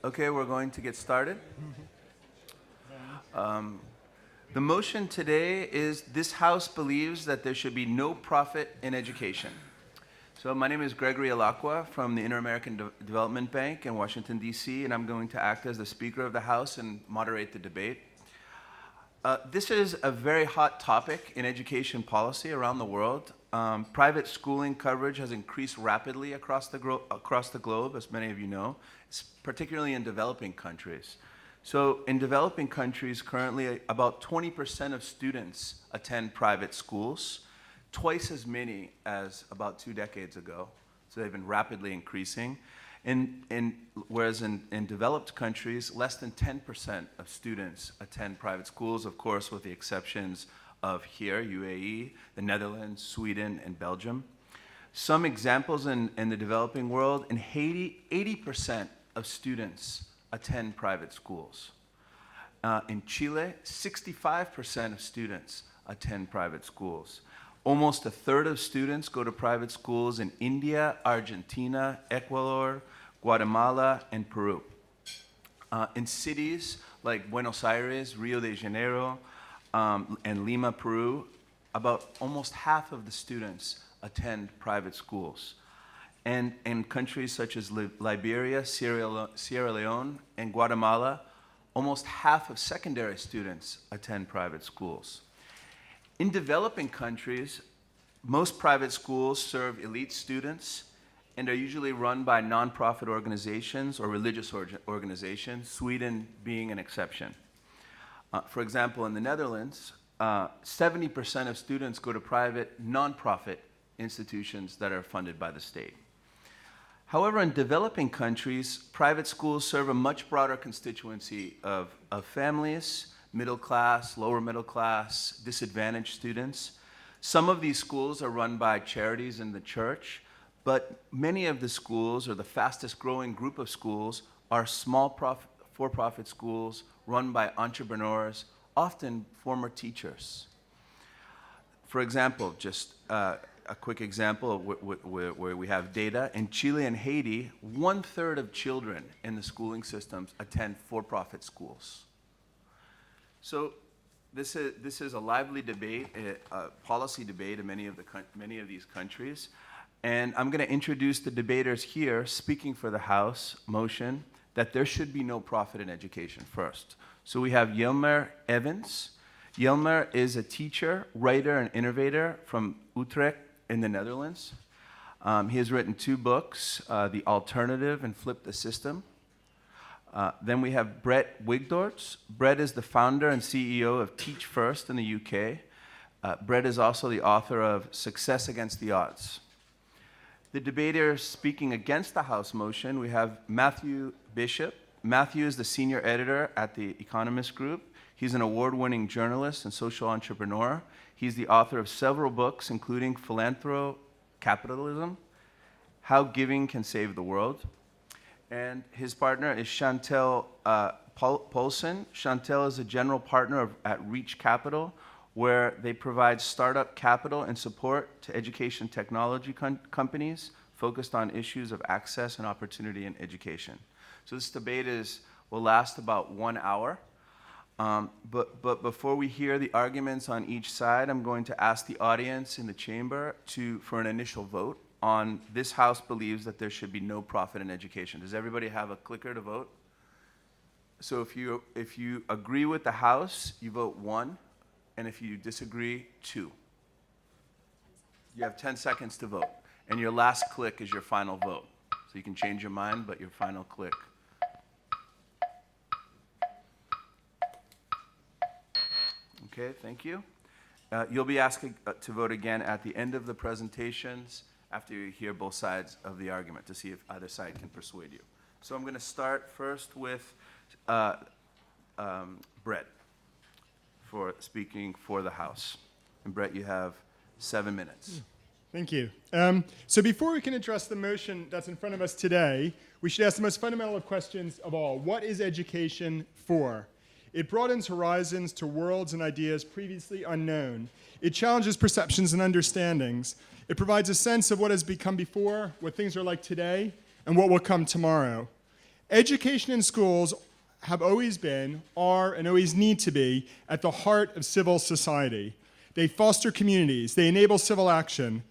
Okay, we're going to get started. The motion today is this House believes that there should be no profit in education. So my name is Gregory Alacqua from the Inter-American Development Bank in Washington, D.C., and I'm going to act as the Speaker of the House and moderate the debate. This is a very hot topic in education policy around the world. Private schooling coverage has increased rapidly across the globe, as many of you know, particularly in developing countries. So in developing countries, currently about 20% of students attend private schools, twice as many as about 2 decades ago. So they've been rapidly increasing. Whereas in developed countries, less than 10% of students attend private schools, of course, with the exceptions of here, UAE, the Netherlands, Sweden, and Belgium. Some examples in the developing world, in Haiti, 80% of students attend private schools. In Chile, 65% of students attend private schools. Almost a third of students go to private schools in India, Argentina, Ecuador, Guatemala, and Peru. In cities like Buenos Aires, Rio de Janeiro, and Lima, Peru, about almost half of the students attend private schools. And in countries such as Liberia, Sierra Leone, and Guatemala, almost half of secondary students attend private schools. In developing countries, most private schools serve elite students and are usually run by nonprofit organizations or religious organizations, Sweden being an exception. For example, in the Netherlands, 70% of students go to private nonprofit institutions that are funded by the state. However, in developing countries, private schools serve a much broader constituency of families, middle class, lower middle class, disadvantaged students. Some of these schools are run by charities in the church, but many of the schools, or the fastest growing group of schools, are small for-profit schools run by entrepreneurs, often former teachers. For example, just a quick example where we have data. In Chile and Haiti, 1/3 of children in the schooling systems attend for-profit schools. So this is a lively debate, a policy debate in many of these countries. And I'm going to introduce the debaters here, speaking for the House motion that there should be no profit in education first. So we have Jelmer Evers. Jelmer is a teacher, writer, and innovator from Utrecht in the Netherlands. He has written 2 books, The Alternative and Flip the System. Then we have Brett Wigdortz. Brett is the founder and CEO of Teach First in the UK. Brett is also the author of Success Against the Odds. The debater speaking against the House motion, we have Matthew Bishop. Matthew is the senior editor at the Economist Group. He's an award-winning journalist and social entrepreneur. He's the author of several books, including Philanthrocapitalism, How Giving Can Save the World. And his partner is Shauntel Paulson. Shauntel is a general partner at Reach Capital, where they provide startup capital and support to education technology companies focused on issues of access and opportunity in education. So this debate will last about 1 hour. But before we hear the arguments on each side, I'm going to ask the audience in the chamber for an initial vote on this House believes that there should be no profit in education. Does everybody have a clicker to vote? So if you agree with the House, you vote 1, and if you disagree, 2. You have 10 seconds to vote, and your last click is your final vote. So you can change your mind, but your final click. Okay, thank you. You'll be asked to vote again at the end of the presentations after you hear both sides of the argument to see if either side can persuade you. So I'm going to start first with Brett for speaking for the House. And Brett, you have 7 minutes. Thank you. So before we can address the motion that's in front of us today, we should ask the most fundamental of questions of all. What is education for? It broadens horizons to worlds and ideas previously unknown. It challenges perceptions and understandings. It provides a sense of what has become before, what things are like today, and what will come tomorrow. Education in schools have always been, are, and always need to be at the heart of civil society. They foster communities. They enable civil action.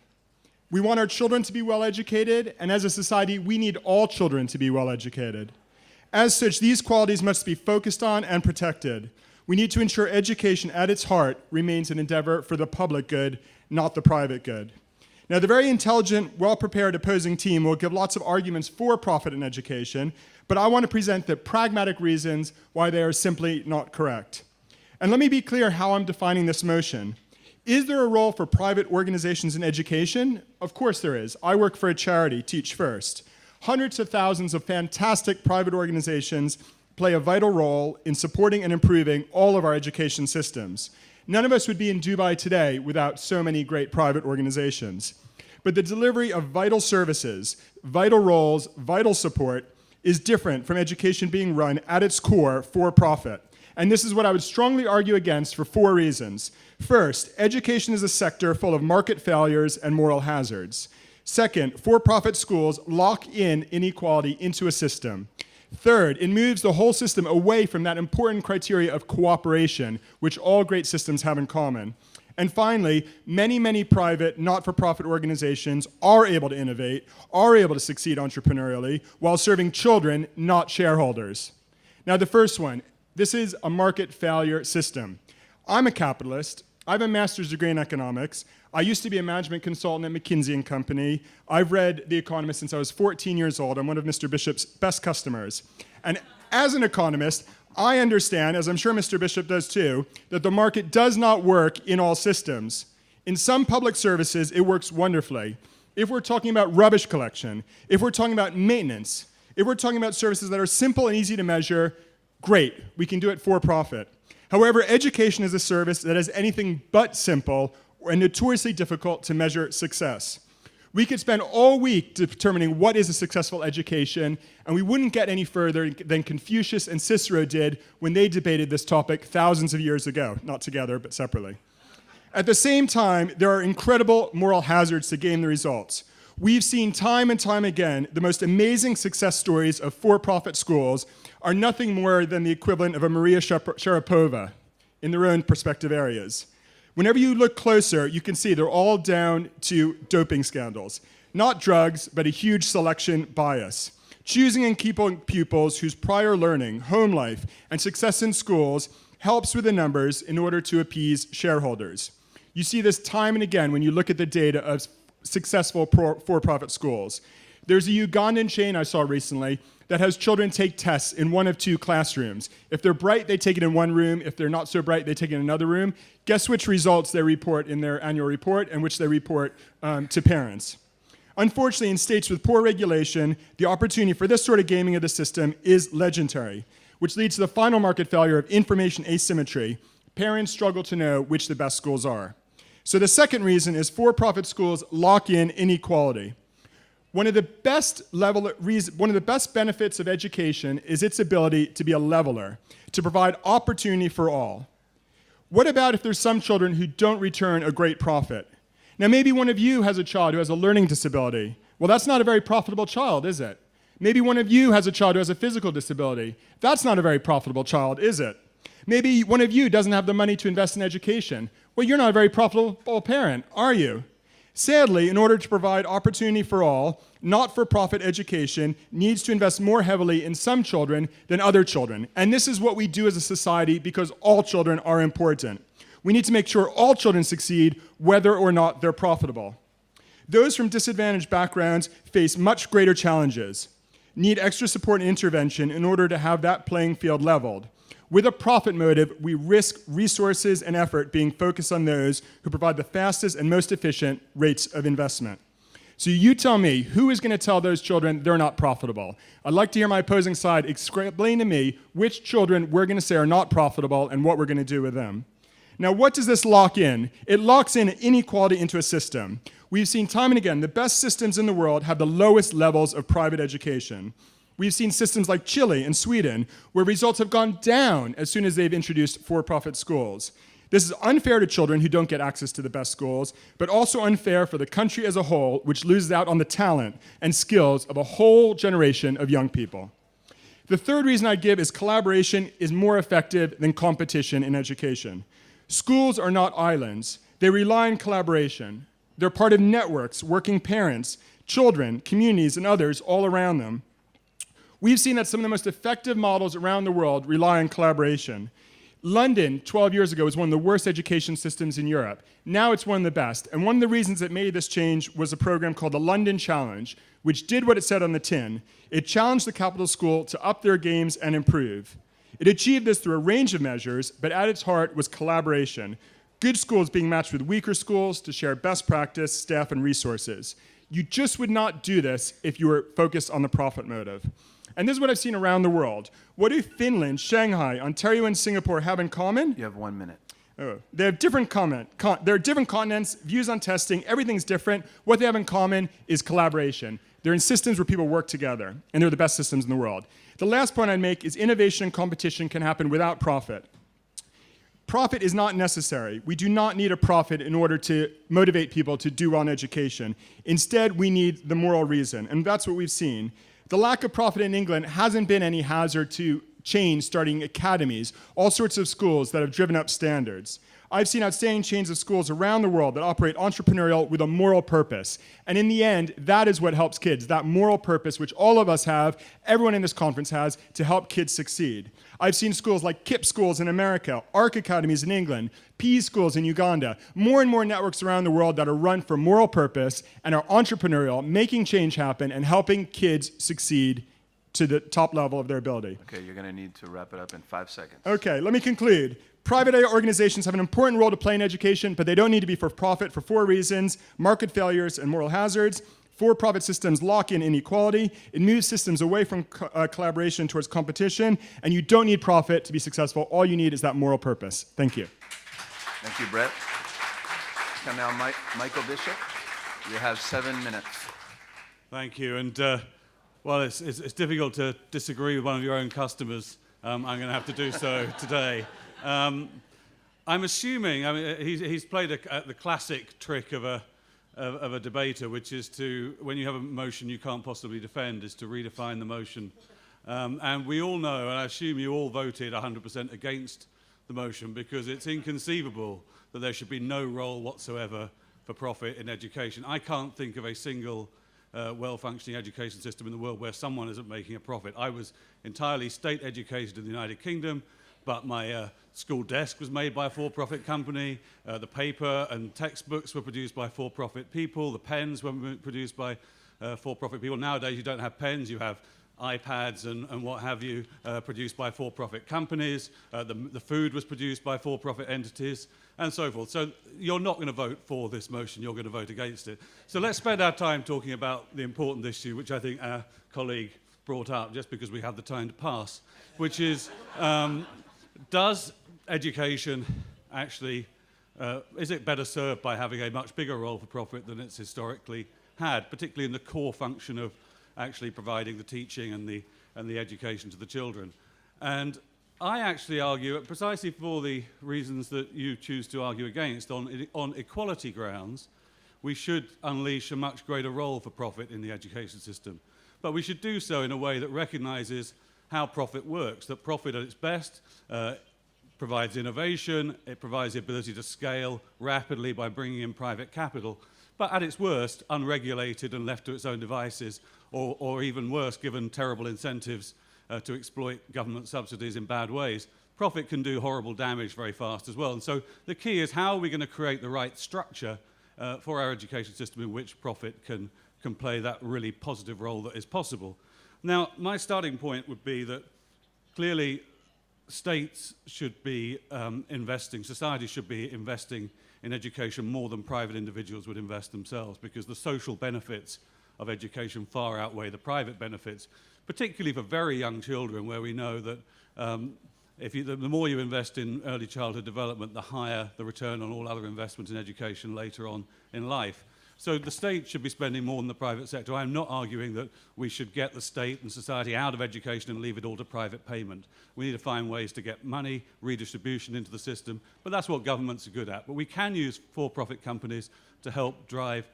We want our children to be well educated, and as a society, we need all children to be well educated. As such, these qualities must be focused on and protected. We need to ensure education at its heart remains an endeavor for the public good, not the private good. Now, the very intelligent, well-prepared opposing team will give lots of arguments for profit in education, but I want to present the pragmatic reasons why they are simply not correct. And let me be clear how I'm defining this motion. Is there a role for private organizations in education? Of course there is. I work for a charity, Teach First. Hundreds of thousands of fantastic private organizations play a vital role in supporting and improving all of our education systems. None of us would be in Dubai today without so many great private organizations. But the delivery of vital services, vital roles, vital support is different from education being run at its core for profit. And this is what I would strongly argue against for 4 reasons. First, education is a sector full of market failures and moral hazards. Second, for-profit schools lock in inequality into a system. Third, it moves the whole system away from that important criteria of cooperation, which all great systems have in common. And finally, many private, not-for-profit organizations are able to innovate, are able to succeed entrepreneurially, while serving children, not shareholders. Now, the first one, this is a market failure system. I'm a capitalist. I have a master's degree in economics. I used to be a management consultant at McKinsey & Company. I've read The Economist since I was 14 years old. I'm one of Mr. Bishop's best customers. And as an economist, I understand, as I'm sure Mr. Bishop does too, that the market does not work in all systems. In some public services, it works wonderfully. If we're talking about rubbish collection, if we're talking about maintenance, if we're talking about services that are simple and easy to measure, great, we can do it for profit. However, education is a service that is anything but simple and notoriously difficult to measure success. We could spend all week determining what is a successful education, and we wouldn't get any further than Confucius and Cicero did when they debated this topic thousands of years ago, not together, but separately. At the same time, there are incredible moral hazards to game the results. We've seen time and time again the most amazing success stories of for-profit schools are nothing more than the equivalent of a Maria Sharapova in their own prospective areas. Whenever you look closer, you can see they're all down to doping scandals. Not drugs, but a huge selection bias. Choosing and keeping pupils whose prior learning, home life, and success in schools helps with the numbers in order to appease shareholders. You see this time and again when you look at the data of successful for-profit schools. There's a Ugandan chain I saw recently that has children take tests in one of 2 classrooms. If they're bright, they take it in one room. If they're not so bright, they take it in another room. Guess which results they report in their annual report and which they report to parents. Unfortunately, in states with poor regulation, the opportunity for this sort of gaming of the system is legendary, which leads to the final market failure of information asymmetry. Parents struggle to know which the best schools are. So the second reason is for-profit schools lock in inequality. One of the best benefits of education is its ability to be a leveler, to provide opportunity for all. What about if there's some children who don't return a great profit? Now, maybe one of you has a child who has a learning disability. Well, that's not a very profitable child, is it? Maybe one of you has a child who has a physical disability. That's not a very profitable child, is it? Maybe one of you doesn't have the money to invest in education. Well, you're not a very profitable parent, are you? Sadly, in order to provide opportunity for all, not-for-profit education needs to invest more heavily in some children than other children. And this is what we do as a society because all children are important. We need to make sure all children succeed, whether or not they're profitable. Those from disadvantaged backgrounds face much greater challenges, need extra support and intervention in order to have that playing field leveled. With a profit motive, we risk resources and effort being focused on those who provide the fastest and most efficient rates of investment. So you tell me, who is going to tell those children they're not profitable? I'd like to hear my opposing side explain to me which children we're going to say are not profitable and what we're going to do with them. Now, what does this lock in? It locks in inequality into a system. We've seen time and again, the best systems in the world have the lowest levels of private education. We've seen systems like Chile and Sweden, where results have gone down as soon as they've introduced for-profit schools. This is unfair to children who don't get access to the best schools, but also unfair for the country as a whole, which loses out on the talent and skills of a whole generation of young people. The third reason I'd give is collaboration is more effective than competition in education. Schools are not islands. They rely on collaboration. They're part of networks, working parents, children, communities, and others all around them. We've seen that some of the most effective models around the world rely on collaboration. London, 12 years ago, was one of the worst education systems in Europe. Now it's one of the best. And one of the reasons it made this change was a program called the London Challenge, which did what it said on the tin. It challenged the capital school to up their games and improve. It achieved this through a range of measures, but at its heart was collaboration. Good schools being matched with weaker schools to share best practice, staff, and resources. You just would not do this if you were focused on the profit motive. And this is what I've seen around the world. What do Finland, Shanghai, Ontario, and Singapore have in common? You have 1 minute. Oh, they have different there are different continents, views on testing, everything's different. What they have in common is collaboration. They're in systems where people work together, and they're the best systems in the world. The last point I'd make is innovation and competition can happen without profit. Profit is not necessary. We do not need a profit in order to motivate people to do well in education. Instead, we need the moral reason, and that's what we've seen. The lack of profit in England hasn't been any hazard to chains starting academies, all sorts of schools that have driven up standards. I've seen outstanding chains of schools around the world that operate entrepreneurial with a moral purpose. And in the end, that is what helps kids, that moral purpose which all of us have, everyone in this conference has, to help kids succeed. I've seen schools like KIPP schools in America, ARC academies in England, PE schools in Uganda, more and more networks around the world that are run for moral purpose and are entrepreneurial, making change happen and helping kids succeed to the top level of their ability. Okay, you're going to need to wrap it up in 5 seconds. Okay, let me conclude. Private organizations have an important role to play in education, but they don't need to be for profit for 4 reasons: market failures and moral hazards. For-profit systems lock in inequality. It moves systems away from collaboration towards competition, and you don't need profit to be successful. All you need is that moral purpose. Thank you. Thank you, Brett. And now, Michael Bishop, you have 7 minutes. Thank you. And well, it's difficult to disagree with one of your own customers. I'm going to have to do so today. I'm assuming, I mean, he's played the classic trick of a debater, which is to, when you have a motion you can't possibly defend, is to redefine the motion. And we all know, and I assume you all voted 100% against the motion, because it's inconceivable that there should be no role whatsoever for profit in education. I can't think of a single well-functioning education system in the world where someone isn't making a profit. I was entirely state-educated in the United Kingdom, but my school desk was made by a for-profit company. The paper and textbooks were produced by for-profit people. The pens were produced by for-profit people. Nowadays, you don't have pens, you have iPads and what have you, produced by for-profit companies. The food was produced by for-profit entities, and so forth. So you're not going to vote for this motion, you're going to vote against it. So let's spend our time talking about the important issue, which I think our colleague brought up just because we have the time to pass, which is, does education actually, is it better served by having a much bigger role for profit than it's historically had, particularly in the core function of actually providing the teaching and the education to the children? And I actually argue, precisely for the reasons that you choose to argue against, on equality grounds, we should unleash a much greater role for profit in the education system. But we should do so in a way that recognizes how profit works, that profit at its best provides innovation, it provides the ability to scale rapidly by bringing in private capital, but at its worst, unregulated and left to its own devices, or even worse, given terrible incentives to exploit government subsidies in bad ways, profit can do horrible damage very fast as well. And so the key is, how are we going to create the right structure for our education system in which profit can play that really positive role that is possible? Now, my starting point would be that clearly states should be investing, society should be investing in education more than private individuals would invest themselves, because the social benefits of education far outweigh the private benefits, particularly for very young children, where we know that the more you invest in early childhood development, the higher the return on all other investments in education later on in life. So the state should be spending more than the private sector. I'm not arguing that we should get the state and society out of education and leave it all to private payment. We need to find ways to get money, redistribution into the system, but that's what governments are good at. But we can use for-profit companies to help drive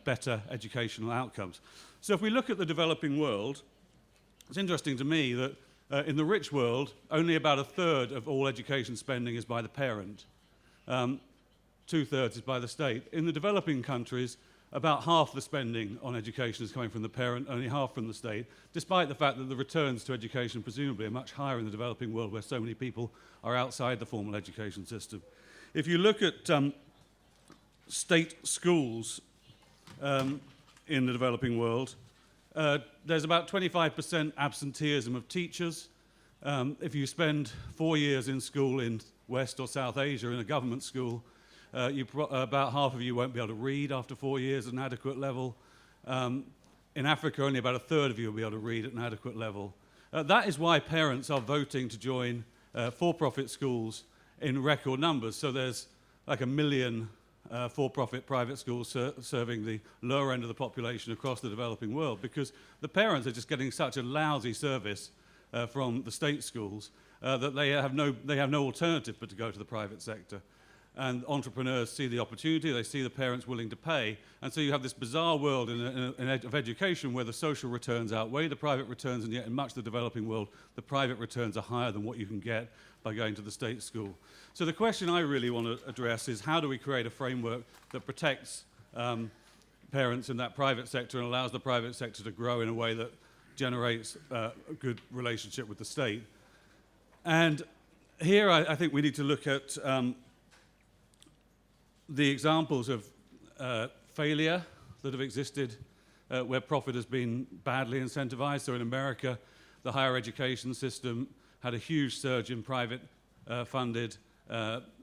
better educational outcomes. So if we look at the developing world, it's interesting to me that In the rich world, only about a third of all education spending is by the parent. 2/3 is by the state. In the developing countries, about half the spending on education is coming from the parent, only half from the state, despite the fact that the returns to education presumably are much higher in the developing world where so many people are outside the formal education system. If you look at state schools in the developing world, there's about 25% absenteeism of teachers. If you spend 4 years in school in West or South Asia in a government school, about half of you won't be able to read after 4 years at an adequate level. In Africa, only about a third of you will be able to read at an adequate level. That is why parents are voting to join for-profit schools in record numbers. So there's like 1 million for-profit private schools serving the lower end of the population across the developing world, because the parents are just getting such a lousy service from the state schools that they have no alternative but to go to the private sector. And entrepreneurs see the opportunity, they see the parents willing to pay, and so you have this bizarre world of education where the social returns outweigh the private returns, and yet in much of the developing world, the private returns are higher than what you can get by going to the state school. So the question I really want to address is, how do we create a framework that protects parents in that private sector and allows the private sector to grow in a way that generates a good relationship with the state? And here I think we need to look at the examples of failure that have existed where profit has been badly incentivized. So in America, the higher education system had a huge surge in private funded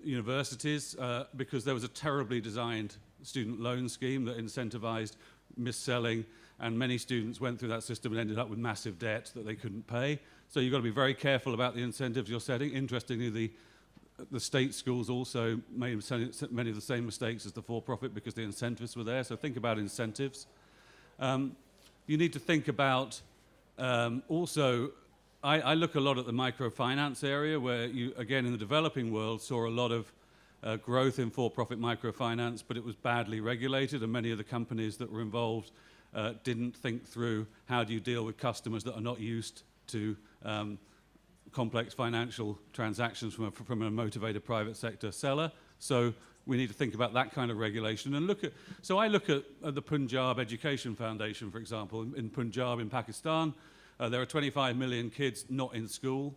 universities because there was a terribly designed student loan scheme that incentivized mis-selling, and many students went through that system and ended up with massive debt that they couldn't pay. So you've got to be very careful about the incentives you're setting. Interestingly, the state schools also made many of the same mistakes as the for-profit because the incentives were there. So think about incentives. You need to think about also, I look a lot at the microfinance area where you, again, in the developing world, saw a lot of growth in for-profit microfinance, but it was badly regulated, and many of the companies that were involved didn't think through how do you deal with customers that are not used to complex financial transactions from a motivated private sector seller. So we need to think about that kind of regulation and so I look at the Punjab Education Foundation, for example. In Punjab, in Pakistan, there are 25 million kids not in school.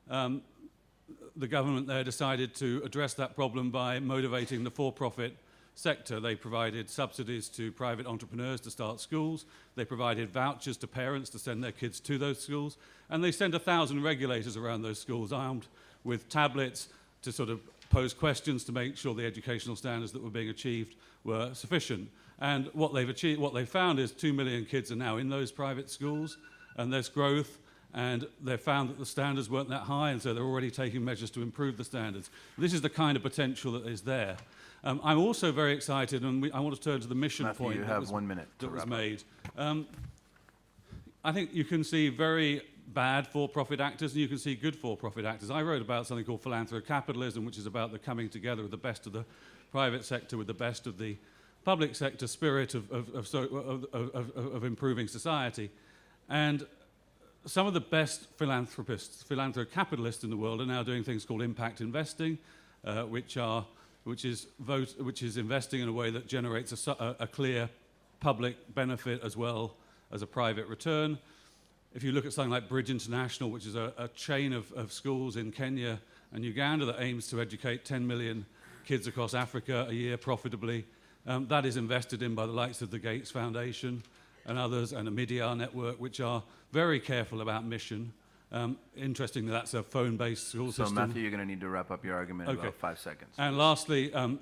The government there decided to address that problem by motivating the for-profit sector. They provided subsidies to private entrepreneurs to start schools. They provided vouchers to parents to send their kids to those schools. And they sent 1,000 regulators around those schools armed with tablets to sort of pose questions to make sure the educational standards that were being achieved were sufficient. And what they've found is 2 million kids are now in those private schools, and there's growth, and they've found that the standards weren't that high, and so they're already taking measures to improve the standards. This is the kind of potential that is there. I'm also very excited, and I want to turn to the mission Matthew, point you have 1 minute that was made. I think you can see very bad for-profit actors and you can see good for-profit actors. I wrote about something called philanthrocapitalism, which is about the coming together of the best of the private sector with the best of the public sector spirit of improving society. And some of the best philanthropists, philanthrocapitalists in the world are now doing things called impact investing, which is investing in a way that generates a clear public benefit as well as a private return. If you look at something like Bridge International, which is a chain of schools in Kenya and Uganda that aims to educate 10 million kids across Africa a year profitably, that is invested in by the likes of the Gates Foundation and others, and a Midyar network, which are very careful about mission. Interestingly, that's a phone-based school system. So, Matthew, you're going to need to wrap up your argument in about 5 seconds. And lastly, the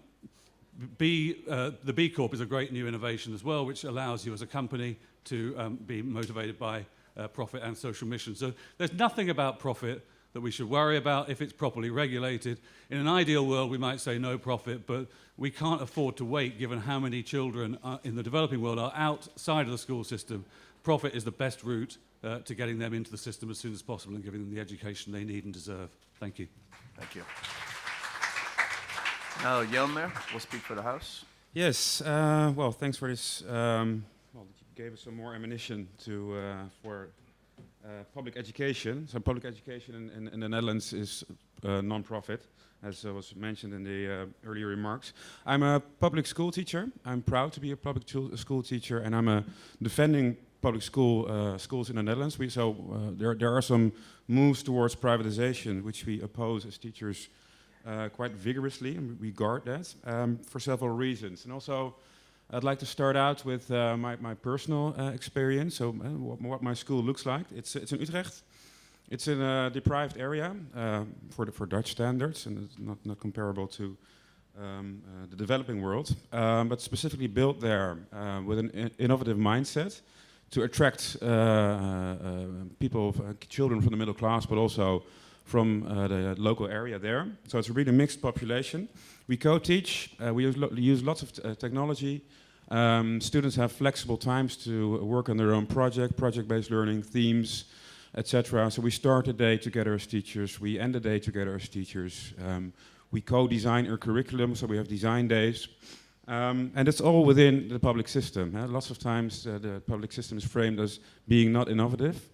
B Corp is a great new innovation as well, which allows you as a company to be motivated by profit and social mission. So there's nothing about profit that we should worry about if it's properly regulated. In an ideal world, we might say no profit, but we can't afford to wait given how many children in the developing world are outside of the school system. Profit is the best route to getting them into the system as soon as possible and giving them the education they need and deserve. Thank you. Thank you. Now, Jelmer will speak for the House. Yes, well, thanks for this. Well, you gave us some more ammunition for public education. So public education in the Netherlands is non-profit, as was mentioned in the earlier remarks. I'm a public school teacher. I'm proud to be a public school teacher, and I'm defending public schools in the Netherlands. There are some moves towards privatization, which we oppose as teachers quite vigorously, and we guard that for several reasons. And also, I'd like to start out with my personal experience, so what my school looks like. It's in Utrecht. It's in a deprived area for Dutch standards, and it's not comparable to the developing world, but specifically built there with an innovative mindset to attract people, children from the middle class, but also from the local area there. So it's a really mixed population. We co-teach, we use lots of technology. Students have flexible times to work on their own project-based learning, themes, etc. So we start the day together as teachers, we end the day together as teachers. We co-design our curriculum, so we have design days. And it's all within the public system. Lots of times the public system is framed as being not innovative,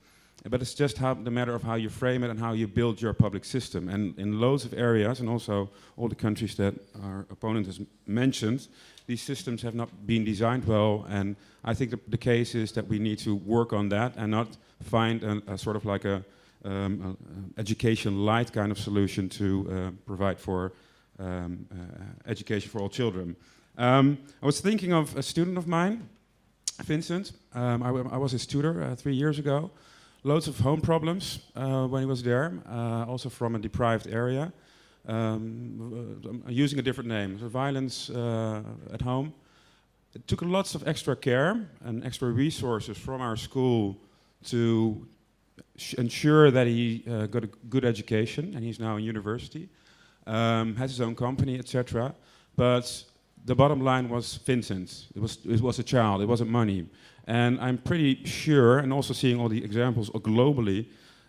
but it's just the matter of how you frame it and how you build your public system. And in loads of areas, and also all the countries that our opponent has mentioned, these systems have not been designed well, and I think the case is that we need to work on that and not find a sort of like a education light kind of solution to provide for education for all children. I was thinking of a student of mine, Vincent. I was his tutor 3 years ago. Loads of home problems when he was there, also from a deprived area. Using a different name, so violence at home. It took lots of extra care and extra resources from our school to ensure that he got a good education, and he's now in university, has his own company, etc. But the bottom line was Vincent. It was a child. It wasn't money. And I'm pretty sure, and also seeing all the examples globally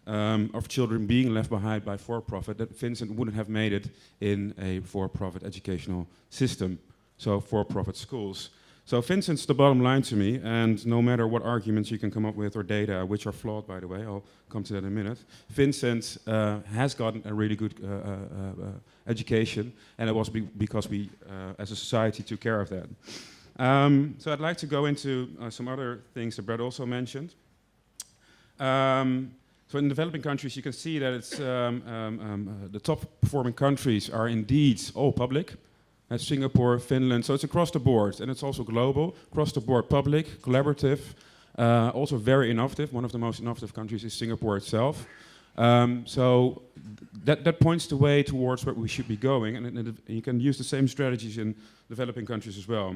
of children being left behind by for-profit, that Vincent wouldn't have made it in a for-profit educational system, so for-profit schools. So Vincent's the bottom line to me, and no matter what arguments you can come up with or data, which are flawed, by the way, I'll come to that in a minute, Vincent has gotten a really good education, and it was because we, as a society, took care of that. So I'd like to go into some other things that Brett also mentioned. So in developing countries, you can see that it's the top performing countries are indeed all public. Singapore, Finland, so it's across the board, and it's also global, across the board, public, collaborative, also very innovative. One of the most innovative countries is Singapore itself. So that points the way towards where we should be going, and you can use the same strategies in developing countries as well.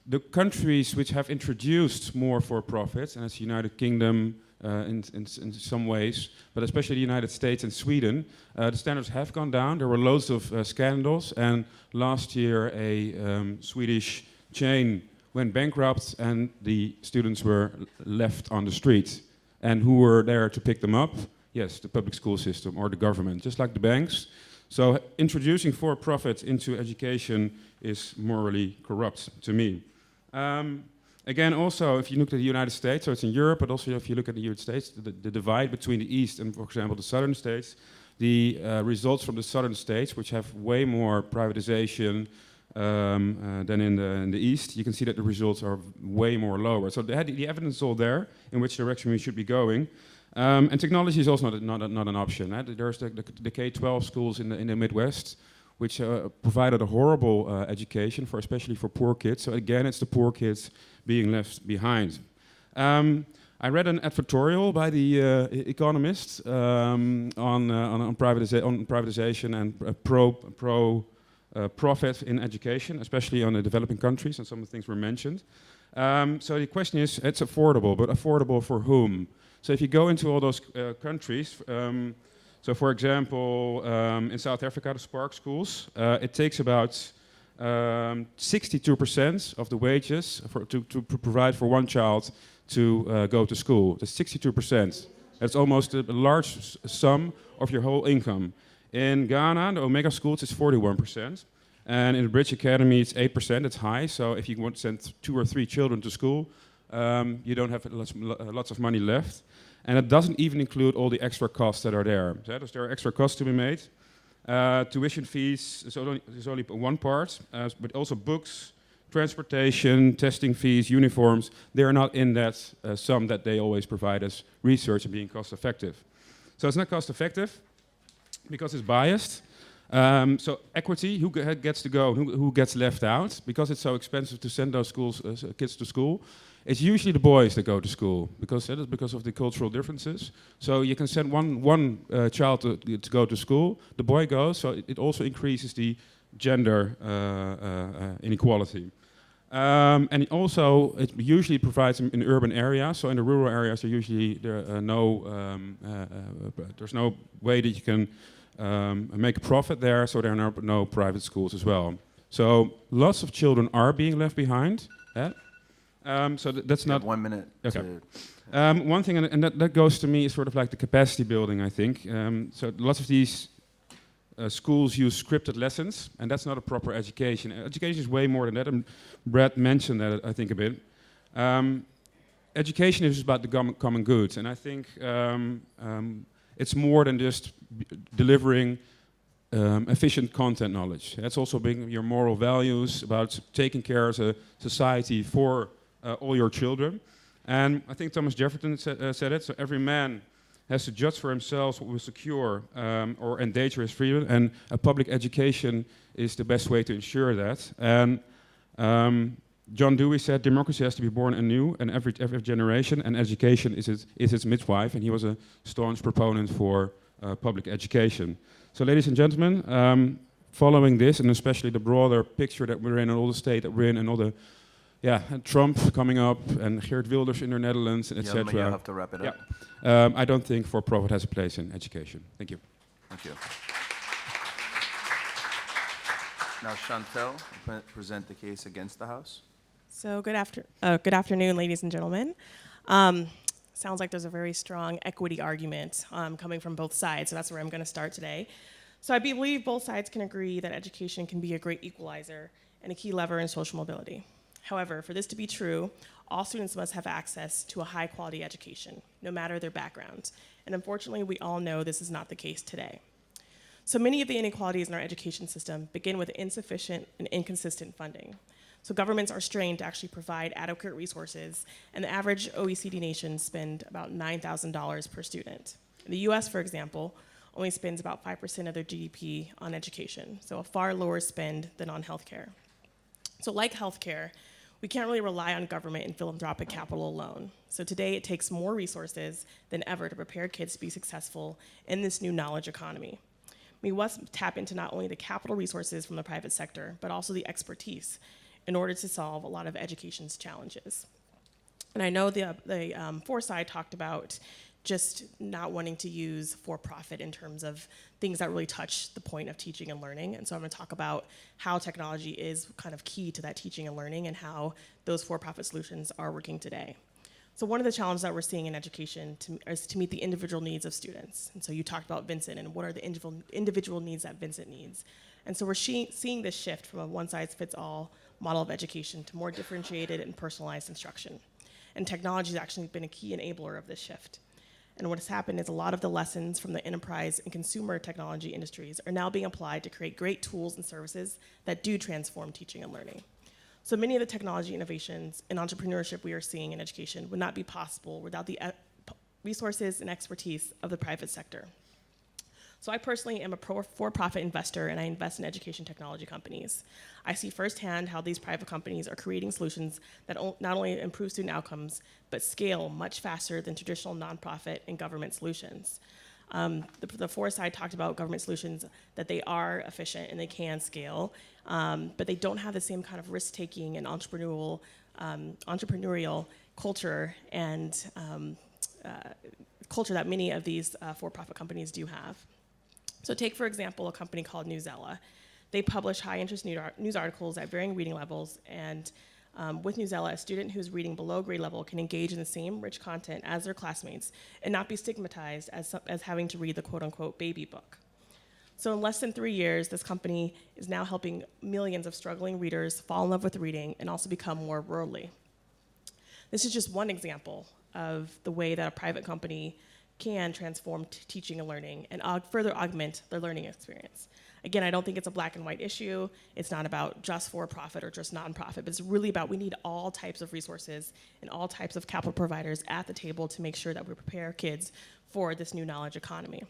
The countries which have introduced more for-profits, and that's the United Kingdom in some ways, but especially the United States and Sweden, the standards have gone down. There were loads of scandals, and last year a Swedish chain went bankrupt, and the students were left on the street. And who were there to pick them up? Yes, the public school system or the government, just like the banks. So introducing for-profit into education is morally corrupt to me. Again, also, if you look at the United States, so it's in Europe, but also if you look at the United States, the divide between the East and, for example, the Southern states, the results from the Southern states, which have way more privatization than in the East, you can see that the results are way more lower. So the evidence is all there in which direction we should be going. And technology is also not an option. There's the K-12 schools in the Midwest, which provided a horrible education, especially for poor kids. So again, it's the poor kids being left behind. I read an editorial by the Economist on privatization and profit in education, especially on the developing countries, and some of the things were mentioned. So the question is, it's affordable, but affordable for whom? So if you go into all those countries, so for example, in South Africa, the Spark schools, it takes about 62% of the wages to provide for one child to go to school. That's 62%. That's almost a large sum of your whole income. In Ghana, the Omega schools, it's 41%. And in the Bridge Academy, it's 8%. It's high. So if you want to send 2 or 3 children to school, you don't have lots of money left. And it doesn't even include all the extra costs that are there. So there are extra costs to be made. Tuition fees is only one part, but also books, transportation, testing fees, uniforms, they are not in that sum that they always provide as research and being cost effective. So it's not cost effective because it's biased. So equity, who gets to go, who gets left out, because it's so expensive to send those kids to school. It's usually the boys that go to school because of the cultural differences. So you can send one child to go to school, the boy goes, so it also increases the gender inequality. And also, it usually provides in urban areas. So in the rural areas, there's no way that you can make a profit there. So there are no private schools as well. So lots of children are being left behind. So that's not 1 minute. Okay. One thing, and that goes to me, is sort of like the capacity building, I think. So lots of these schools use scripted lessons, and that's not a proper education. Education is way more than that, and Brett mentioned that, I think, a bit. Education is about the common goods, and I think it's more than just delivering efficient content knowledge. That's also being your moral values, about taking care as a society for all your children. And I think Thomas Jefferson said it, so every man has to judge for himself what will secure or endanger his freedom, and a public education is the best way to ensure that. And John Dewey said democracy has to be born anew in every generation, and education is its midwife, and he was a staunch proponent for public education. So ladies and gentlemen, following this, and especially the broader picture that we're in, and all the state that we're in, and all the Trump coming up, and Geert Wilders in the Netherlands, and etc. You have to wrap it up. I don't think for-profit has a place in education. Thank you. Thank you. Now, Shauntel, present the case against the House. So good afternoon, ladies and gentlemen. Sounds like there's a very strong equity argument coming from both sides, so that's where I'm going to start today. So I believe both sides can agree that education can be a great equalizer and a key lever in social mobility. However, for this to be true, all students must have access to a high-quality education, no matter their background. And unfortunately, we all know this is not the case today. So many of the inequalities in our education system begin with insufficient and inconsistent funding. So governments are strained to actually provide adequate resources, and the average OECD nation spend about $9,000 per student. In the US, for example, only spends about 5% of their GDP on education, so a far lower spend than on healthcare. So like healthcare, we can't really rely on government and philanthropic capital alone. So today it takes more resources than ever to prepare kids to be successful in this new knowledge economy. We must tap into not only the capital resources from the private sector, but also the expertise in order to solve a lot of education's challenges. And I know the foresight talked about just not wanting to use for-profit in terms of things that really touch the point of teaching and learning. And so I'm going to talk about how technology is kind of key to that teaching and learning, and how those for-profit solutions are working today. So one of the challenges that we're seeing in education is to meet the individual needs of students. And so you talked about Vincent, and what are the individual needs that Vincent needs. And so we're seeing this shift from a one-size-fits-all model of education to more differentiated and personalized instruction. And technology has actually been a key enabler of this shift. And what has happened is a lot of the lessons from the enterprise and consumer technology industries are now being applied to create great tools and services that do transform teaching and learning. So many of the technology innovations and entrepreneurship we are seeing in education would not be possible without the resources and expertise of the private sector. So I personally am a for-profit investor, and I invest in education technology companies. I see firsthand how these private companies are creating solutions that not only improve student outcomes, but scale much faster than traditional nonprofit and government solutions. The foresight talked about government solutions, that they are efficient and they can scale, but they don't have the same kind of risk-taking and entrepreneurial culture and culture that many of these for-profit companies do have. So take, for example, a company called Newsela. They publish high-interest news articles at varying reading levels, and with Newsela, a student who's reading below grade level can engage in the same rich content as their classmates and not be stigmatized as having to read the quote-unquote baby book. So in less than 3 years, this company is now helping millions of struggling readers fall in love with reading and also become more worldly. This is just one example of the way that a private company can transform teaching and learning and further augment their learning experience. Again, I don't think it's a black and white issue. It's not about just for-profit or just nonprofit, but it's really about we need all types of resources and all types of capital providers at the table to make sure that we prepare kids for this new knowledge economy.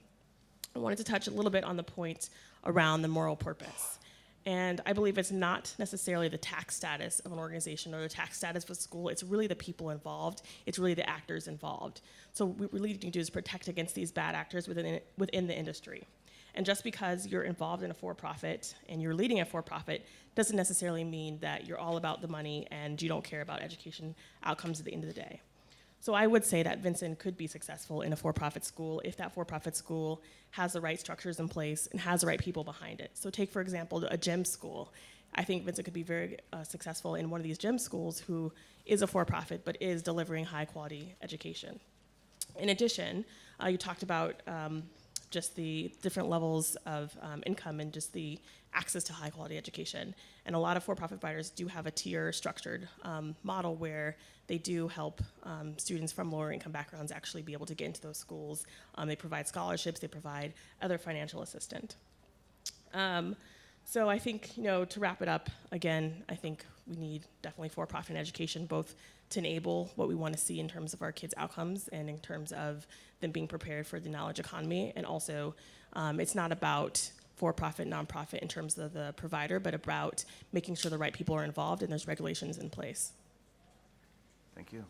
I wanted to touch a little bit on the point around the moral purpose. And I believe it's not necessarily the tax status of an organization or the tax status of a school. It's really the people involved. It's really the actors involved. So what we really need to do is protect against these bad actors within the industry. And just because you're involved in a for-profit and you're leading a for-profit doesn't necessarily mean that you're all about the money and you don't care about education outcomes at the end of the day. So I would say that Vincent could be successful in a for-profit school if that for-profit school has the right structures in place and has the right people behind it. So take, for example, a GEM school. I think Vincent could be very successful in one of these GEM schools who is a for-profit but is delivering high-quality education. In addition, you talked about just the different levels of income and just the access to high quality education. And a lot of for-profit providers do have a tier structured model where they do help students from lower income backgrounds actually be able to get into those schools. They provide scholarships, they provide other financial assistance. So I think, to wrap it up, again, I think we need definitely for-profit education, both to enable what we want to see in terms of our kids' outcomes and in terms of them being prepared for the knowledge economy. And also, it's not about for-profit, nonprofit in terms of the provider, but about making sure the right people are involved and there's regulations in place. Thank you.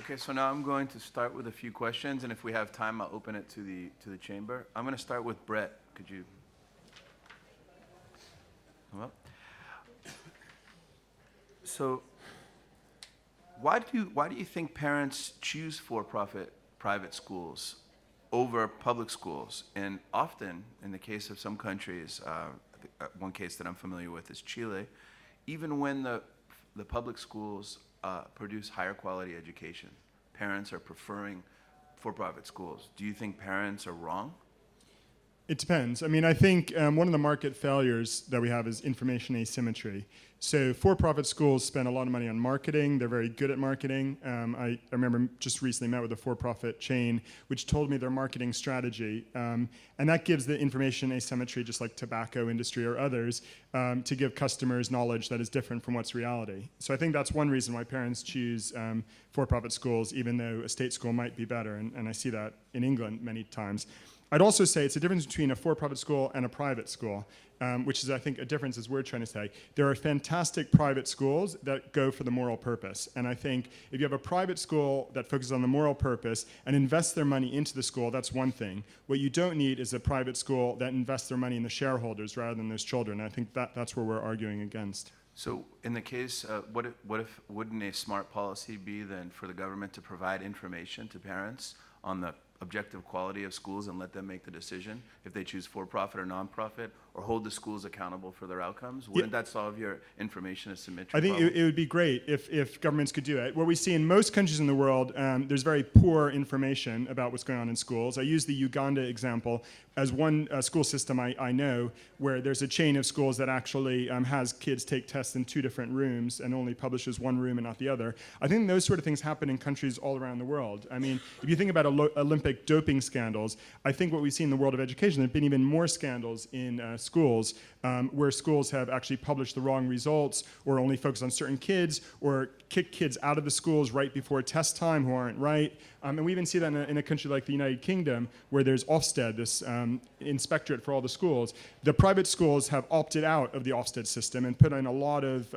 Okay, so now I'm going to start with a few questions, and if we have time, I'll open it to the chamber. I'm going to start with Brett. Could you come up? So, why do you think parents choose for-profit private schools over public schools? And often, in the case of some countries, one case that I'm familiar with is Chile, even when the public schools produce higher quality education, parents are preferring for-profit schools. Do you think parents are wrong? It depends. I mean, I think one of the market failures that we have is information asymmetry. So for-profit schools spend a lot of money on marketing. They're very good at marketing. I remember just recently met with a for-profit chain which told me their marketing strategy. And that gives the information asymmetry, just like tobacco industry or others, to give customers knowledge that is different from what's reality. So I think that's one reason why parents choose for-profit schools, even though a state school might be better. And I see that in England many times. I'd also say it's a difference between a for-profit school and a private school, which is, I think, a difference as we're trying to say. There are fantastic private schools that go for the moral purpose. And I think if you have a private school that focuses on the moral purpose and invests their money into the school, that's one thing. What you don't need is a private school that invests their money in the shareholders rather than those children. And I think that's where we're arguing against. So in the case, wouldn't a smart policy be then for the government to provide information to parents on the objective quality of schools and let them make the decision if they choose for-profit or non-profit, or hold the schools accountable for their outcomes? Wouldn't that solve your information asymmetry I think problem? it would be great if governments could do it. What we see in most countries in the world, there's very poor information about what's going on in schools. I use the Uganda example as one school system I know where there's a chain of schools that actually has kids take tests in 2 different rooms and only publishes one room and not the other. I think those sort of things happen in countries all around the world. I mean, if you think about Olympic doping scandals, I think what we see in the world of education, there have been even more scandals in schools where schools have actually published the wrong results or only focus on certain kids or kick kids out of the schools right before test time who aren't right. And we even see that in a country like the United Kingdom where there's Ofsted, this inspectorate for all the schools. The private schools have opted out of the Ofsted system and put in a lot of